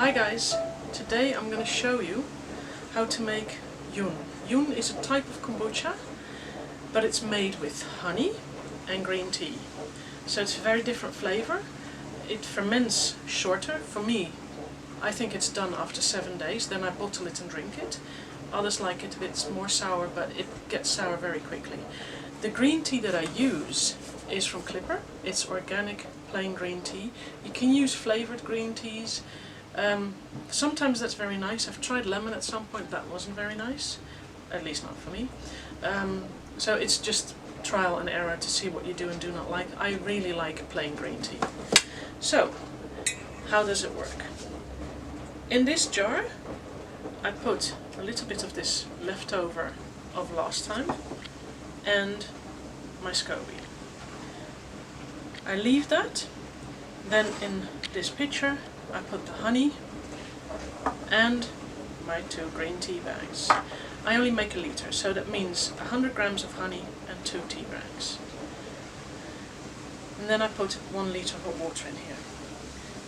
Hi guys, today I'm going to show you how to make Yun. Yun is a type of kombucha, but it's made with honey and green tea. So it's a very different flavor. It ferments shorter. For me, I think it's done after 7 days, then I bottle it and drink it. Others like it a bit more sour, but it gets sour very quickly. The green tea that I use is from Clipper. It's organic, plain green tea. You can use flavored green teas. Sometimes that's very nice. I've tried lemon at some point, that wasn't very nice. At least not for me. So it's just trial and error to see what you do and do not like. I really like plain green tea. So, how does it work? In this jar, I put a little bit of this leftover of last time and my SCOBY. I leave that. Then in this pitcher, I put the honey and my 2 green tea bags. I only make a liter, so that means 100 grams of honey and 2 tea bags. And then I put 1 liter of hot water in here.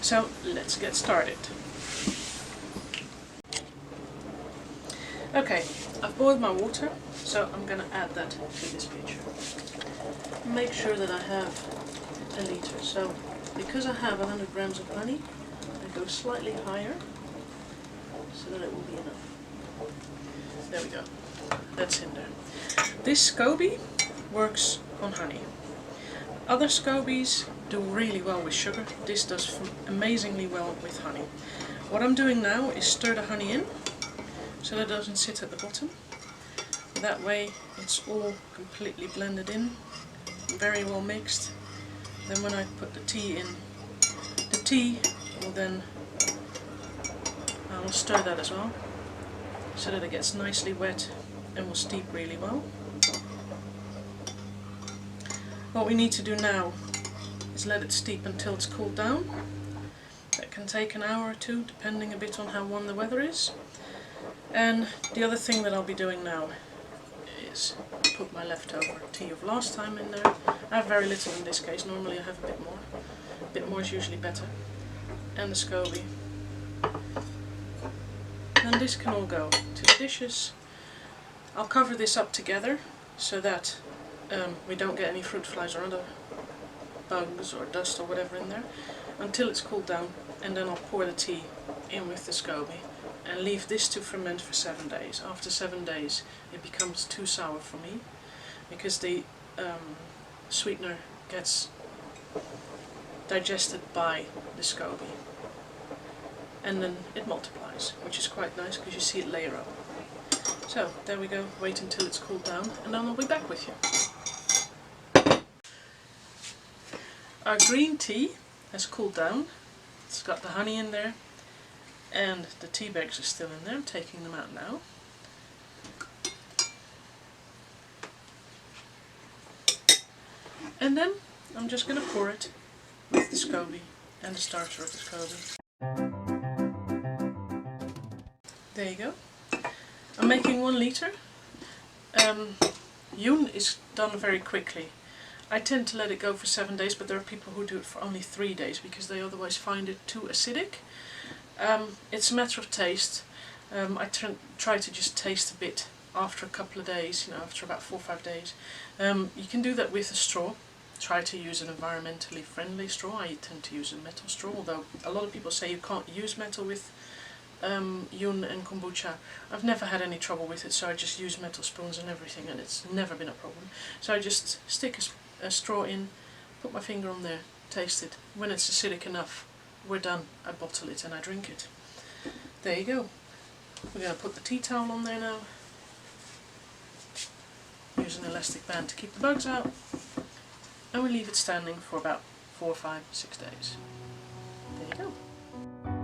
So let's get started. Okay, I've boiled my water, so I'm going to add that to this pitcher. Make sure that I have a liter. So because I have 100 grams of honey, I go slightly higher so that it will be enough. There we go. That's in there. This SCOBY works on honey. Other SCOBYs do really well with sugar. This does amazingly well with honey. What I'm doing now is stir the honey in so that it doesn't sit at the bottom. That way it's all completely blended in, very well mixed. Then when I put the tea in, the tea will then, I will stir that as well, so that it gets nicely wet and will steep really well. What we need to do now is let it steep until it's cooled down. That can take an hour or 2, depending a bit on how warm the weather is. And the other thing that I'll be doing now is put my leftover tea of last time in there. I have very little in this case, normally I have a bit more. A bit more is usually better. And the SCOBY. And this can all go to the dishes. I'll cover this up together so that we don't get any fruit flies or other bugs or dust or whatever in there until it's cooled down, and then I'll pour the tea in with the SCOBY and leave this to ferment for 7 days. After 7 days it becomes too sour for me because the sweetener gets digested by the SCOBY, and then it multiplies, which is quite nice because you see it layer up. So there we go, wait until it's cooled down and then I'll be back with you. Our green tea has cooled down. It's got the honey in there and the tea bags are still in there. I'm taking them out now. And then I'm just going to pour it with the SCOBY and the starter of the SCOBY. There you go. I'm making 1 liter. Yun is done very quickly. I tend to let it go for 7 days, but there are people who do it for only 3 days because they otherwise find it too acidic. It's a matter of taste. I try to just taste a bit after a couple of days, after about 4 or 5 days. You can do that with a straw. Try to use an environmentally friendly straw. I tend to use a metal straw, although a lot of people say you can't use metal with Yun and kombucha. I've never had any trouble with it, so I just use metal spoons and everything, and it's never been a problem. So I just stick a straw in, put my finger on there, taste it. When it's acidic enough, we're done. I bottle it and I drink it. There you go. We're going to put the tea towel on there now. Use an elastic band to keep the bugs out. And we leave it standing for about 4, 5, 6 days. There you go.